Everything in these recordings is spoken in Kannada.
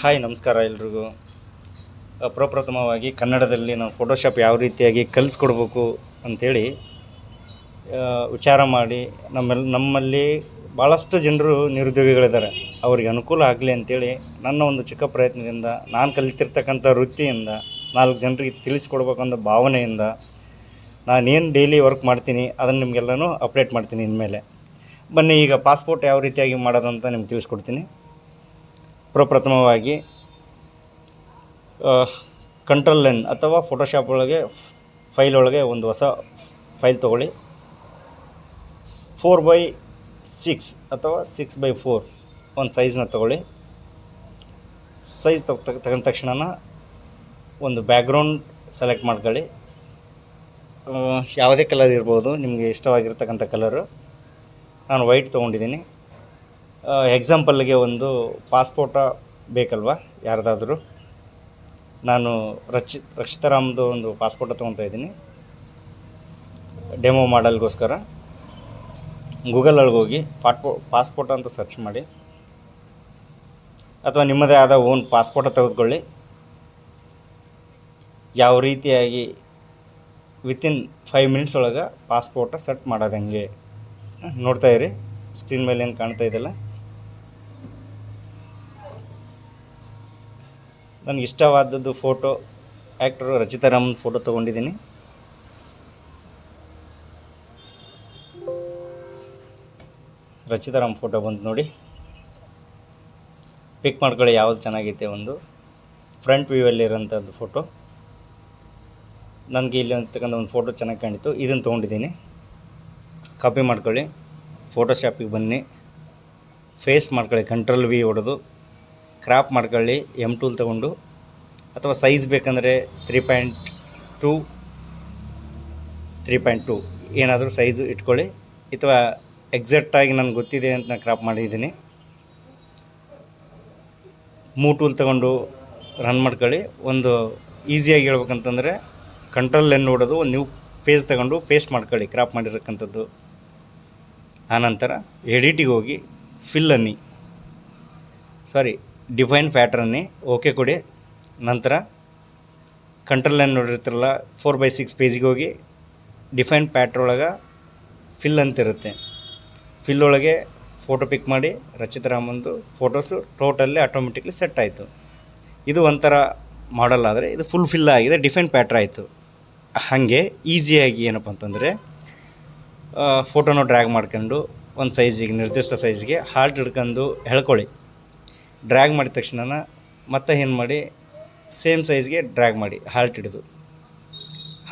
ಹಾಯ್ ನಮಸ್ಕಾರ ಎಲ್ರಿಗೂ. ಪ್ರಪ್ರಥಮವಾಗಿ ಕನ್ನಡದಲ್ಲಿ ನಾವು ಫೋಟೋಶಾಪ್ ಯಾವ ರೀತಿಯಾಗಿ ಕಲಿಸ್ಕೊಡ್ಬೇಕು ಅಂಥೇಳಿ ವಿಚಾರ ಮಾಡಿ ನಮ್ಮಲ್ಲಿ ಭಾಳಷ್ಟು ಜನರು ನಿರುದ್ಯೋಗಿಗಳಿದ್ದಾರೆ. ಅವರಿಗೆ ಅನುಕೂಲ ಆಗಲಿ ಅಂಥೇಳಿ ನನ್ನ ಒಂದು ಚಿಕ್ಕ ಪ್ರಯತ್ನದಿಂದ ನಾನು ಕಲಿತಿರ್ತಕ್ಕಂಥ ವೃತ್ತಿಯಿಂದ 4 ಜನರಿಗೆ ತಿಳಿಸ್ಕೊಡ್ಬೇಕು ಅನ್ನೋ ಭಾವನೆಯಿಂದ ನಾನೇನು ಡೈಲಿ ವರ್ಕ್ ಮಾಡ್ತೀನಿ ಅದನ್ನು ನಿಮಗೆಲ್ಲನೂ ಅಪ್ಡೇಟ್ ಮಾಡ್ತೀನಿ. ಇನ್ಮೇಲೆ ಬನ್ನಿ, ಈಗ ಪಾಸ್ಪೋರ್ಟ್ ಯಾವ ರೀತಿಯಾಗಿ ಮಾಡೋದಂತ ನಿಮ್ಗೆ ತಿಳಿಸ್ಕೊಡ್ತೀನಿ. ಪ್ರಪ್ರಥಮವಾಗಿ ಕಂಟ್ರೋಲ್ ಎನ್ ಅಥವಾ ಫೋಟೋಶಾಪ್ ಒಳಗೆ ಫೈಲ್ ಒಳಗೆ ಒಂದು ಹೊಸ ಫೈಲ್ ತೊಗೊಳ್ಳಿ. 4x6 ಅಥವಾ 6x4 ಒಂದು ಸೈಜ್ನ ತೊಗೊಳ್ಳಿ. ಸೈಜ್ ತಗೊಂಡ ತಕ್ಷಣ ಒಂದು ಬ್ಯಾಕ್ಗ್ರೌಂಡ್ ಸೆಲೆಕ್ಟ್ ಮಾಡ್ಕೊಳ್ಳಿ. ಯಾವುದೇ ಕಲರ್ ಇರ್ಬೋದು, ನಿಮಗೆ ಇಷ್ಟವಾಗಿರ್ತಕ್ಕಂಥ ಕಲರು. ನಾನು ವೈಟ್ ತೊಗೊಂಡಿದ್ದೀನಿ. ಎಕ್ಸಾಂಪಲ್ಗೆ ಒಂದು ಪಾಸ್ಪೋರ್ಟ ಬೇಕಲ್ವ ಯಾರ್ದಾದ್ರೂ. ನಾನು ರಕ್ಷಿತಾರಾಮ್ದು ಒಂದು ಪಾಸ್ಪೋರ್ಟ ತೊಗೊತಾ ಇದ್ದೀನಿ ಡೆಮೋ ಮಾಡಲ್ಗೋಸ್ಕರ. ಗೂಗಲೊಳಗೆ ಹೋಗಿ ಪಾಸ್ಪೋರ್ಟ ಅಂತ ಸರ್ಚ್ ಮಾಡಿ, ಅಥವಾ ನಿಮ್ಮದೇ ಆದ ಓನ್ ಪಾಸ್ಪೋರ್ಟ ತೆಗೆದುಕೊಳ್ಳಿ. ಯಾವ ರೀತಿಯಾಗಿ ವಿತಿನ್ 5 ಮಿನಿಟ್ಸ್ ಒಳಗೆ ಪಾಸ್ಪೋರ್ಟ ಸೆಟ್ ಮಾಡೋದು ಹೆಂಗೆ ನೋಡ್ತಾಯಿರಿ. ಸ್ಕ್ರೀನ್ ಮೇಲೆ ಏನು ಕಾಣ್ತಾ ಇದೆಯಲ್ಲ, ನನಗೆ ಇಷ್ಟವಾದದ್ದು ಫೋಟೋ ಆ್ಯಕ್ಟರು ರಚಿತಾರಾಮ್ ಫೋಟೋ ತೊಗೊಂಡಿದ್ದೀನಿ. ರಚಿತಾರಾಮ್ ಫೋಟೋ ಬಂತು ನೋಡಿ, ಪಿಕ್ ಮಾಡ್ಕೊಳ್ಳಿ ಯಾವುದು ಚೆನ್ನಾಗೈತೆ. ಒಂದು ಫ್ರಂಟ್ ವ್ಯೂವಲ್ಲಿರೋಂಥದ್ದು ಫೋಟೋ. ನನಗೆ ಇಲ್ಲಿ ಅಂತಕ್ಕಂಥ ಒಂದು ಫೋಟೋ ಚೆನ್ನಾಗಿ ಕಾಣಿತು, ಇದನ್ನು ತೊಗೊಂಡಿದ್ದೀನಿ. ಕಾಪಿ ಮಾಡ್ಕೊಳ್ಳಿ, ಫೋಟೋಶಾಪಿಗೆ ಬನ್ನಿ, ಫೇಸ್ ಮಾಡ್ಕೊಳ್ಳಿ, ಕಂಟ್ರೋಲ್ V ಹೊಡೆದು ಕ್ರಾಪ್ ಮಾಡ್ಕೊಳ್ಳಿ M ಟೂಲ್ ತೊಗೊಂಡು. ಅಥವಾ ಸೈಜ್ ಬೇಕಂದರೆ 3.2 ಏನಾದರೂ ಸೈಜು ಇಟ್ಕೊಳ್ಳಿ. ಅಥವಾ ಎಕ್ಸಾಕ್ಟಾಗಿ ನನಗೆ ಗೊತ್ತಿದೆ ಅಂತ ನಾನು ಕ್ರಾಪ್ ಮಾಡಿದ್ದೀನಿ. ಮೂವ್ ಟೂಲ್ ತೊಗೊಂಡು ರನ್ ಮಾಡ್ಕೊಳ್ಳಿ. ಒಂದು ಈಸಿಯಾಗಿ ಹೇಳ್ಬೇಕಂತಂದರೆ ಕಂಟ್ರೋಲ್ N ಹೊಡೆದು ಒಂದು ನ್ಯೂ ಪೇಜ್ ತೊಗೊಂಡು ಪೇಸ್ಟ್ ಮಾಡ್ಕೊಳ್ಳಿ ಕ್ರಾಪ್ ಮಾಡಿರ್ತಕ್ಕಂಥದ್ದು. ಆನಂತರ ಎಡಿಟಿಗೆ ಹೋಗಿ ಡಿಫೈನ್ ಪ್ಯಾಟ್ರನ್ನಿ ಓಕೆ ಕೊಡಿ. ನಂತರ ಕಂಟ್ರೋಲ್ N ನೋಡಿರ್ತಿರಲ್ಲ, 4x6 ಪೇಜಿಗೆ ಹೋಗಿ ಡಿಫೈನ್ ಪ್ಯಾಟ್ರೊಳಗೆ ಫಿಲ್ ಅಂತಿರುತ್ತೆ. ಫಿಲ್ ಒಳಗೆ ಫೋಟೋ ಪಿಕ್ ಮಾಡಿ ರಚಿತಾರಾಮಂದು ಫೋಟೋಸು ಟೋಟಲ್ಲಿ ಆಟೋಮೆಟಿಕ್ಲಿ ಸೆಟ್ ಆಯಿತು. ಇದು ಒಂಥರ ಮಾಡಲ್ ಆದರೆ, ಇದು ಫುಲ್ ಫಿಲ್ ಆಗಿದೆ, ಡಿಫೈನ್ ಪ್ಯಾಟ್ರ್ ಆಯಿತು. ಹಾಗೆ ಈಸಿಯಾಗಿ ಏನಪ್ಪ ಅಂತಂದರೆ ಫೋಟೋನ ಡ್ರ್ಯಾಗ್ ಮಾಡ್ಕೊಂಡು ಒಂದು ಸೈಜಿಗೆ, ನಿರ್ದಿಷ್ಟ ಸೈಜ್ಗೆ ಹಾಲ್ಟ್ ಹಿಡ್ಕೊಂಡು ಎಳ್ಕೊಳ್ಳಿ. ಡ್ರ್ಯಾಗ್ ಮಾಡಿದ ತಕ್ಷಣ ಮತ್ತೆ ಏನು ಮಾಡಿ, ಸೇಮ್ ಸೈಜ್ಗೆ ಡ್ರ್ಯಾಗ್ ಮಾಡಿ ಹಾಲ್ಟ್ ಹಿಡಿದು.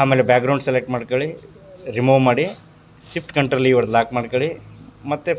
ಆಮೇಲೆ ಬ್ಯಾಕ್ಗ್ರೌಂಡ್ ಸೆಲೆಕ್ಟ್ ಮಾಡ್ಕೊಳ್ಳಿ, ರಿಮೂವ್ ಮಾಡಿ, ಶಿಫ್ಟ್ ಕಂಟ್ರೋಲ್ ಹೊಡೆದು ಲಾಕ್ ಮಾಡ್ಕೊಳ್ಳಿ. ಮತ್ತು